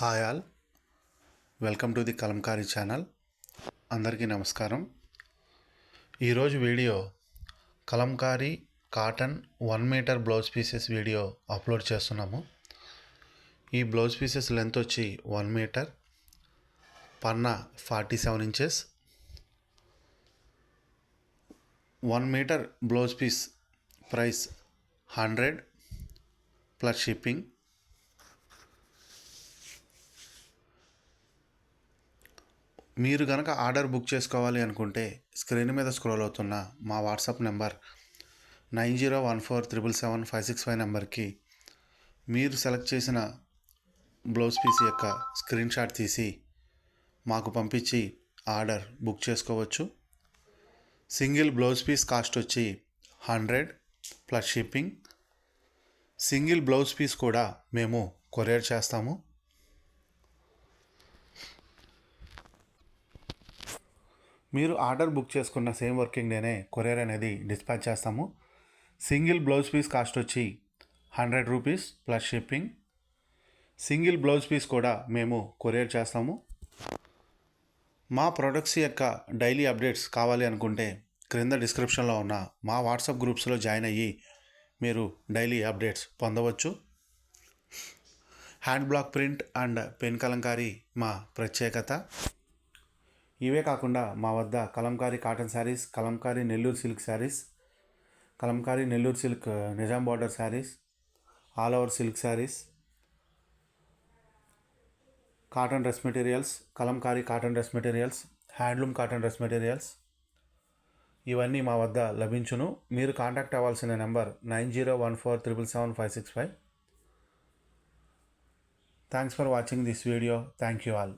Hi all, welcome to the Kalamkari channel. అందరికీ నమస్కారం. ఈరోజు video Kalamkari cotton 1 metre blouse pieces video upload చేస్తున్నాము. ఈ బ్లౌజ్ పీసెస్ లెంత్ వచ్చి 1 మీటర్, పన్నా 47 inches. 1 metre blouse piece price 100 plus shipping. మీరు కనుక ఆర్డర్ బుక్ చేసుకోవాలి అనుకుంటే స్క్రీన్ మీద స్క్రోల్ అవుతున్న మా వాట్సాప్ నెంబర్ 9014777565 నెంబర్కి మీరు సెలెక్ట్ చేసిన బ్లౌజ్ పీస్ యొక్క స్క్రీన్ షాట్ తీసి మాకు పంపించి ఆర్డర్ బుక్ చేసుకోవచ్చు. సింగిల్ బ్లౌజ్ పీస్ కాస్ట్ వచ్చి 100 plus shipping. Single blouse piece కూడా మేము కొరియర్ చేస్తాము. మీరు ఆర్డర్ బుక్ చేసుకున్న సేమ్ వర్కింగ్ డేనే కొరియర్ అనేది డిస్పాచ్ చేస్తాము. సింగిల్ బ్లౌజ్ పీస్ కాస్ట్ వచ్చి 100 rupees plus shipping. Single blouse piece కూడా మేము కొరియర్ చేస్తాము. మా ప్రొడక్ట్స్ యొక్క డైలీ అప్డేట్స్ కావాలి అనుకుంటే క్రింద డిస్క్రిప్షన్లో ఉన్న మా వాట్సాప్ గ్రూప్స్లో జాయిన్ అయ్యి మీరు డైలీ అప్డేట్స్ పొందవచ్చు. Hand black print and pen Kalamkari మా ప్రత్యేకత. ఇవే కాకుండా మా వద్ద Kalamkari cotton saris, Kalamkari Nellore silk saris, Kalamkari Nellore silk Nizam border saris, all over silk saris, cotton dress materials, Kalamkari cotton dress materials, handloom cotton dress materials ఇవన్నీ మా వద్ద లభించును. మీరు కాంటాక్ట్ అవ్వాల్సిన number 9014777565. Thanks for watching this video. Thank you all.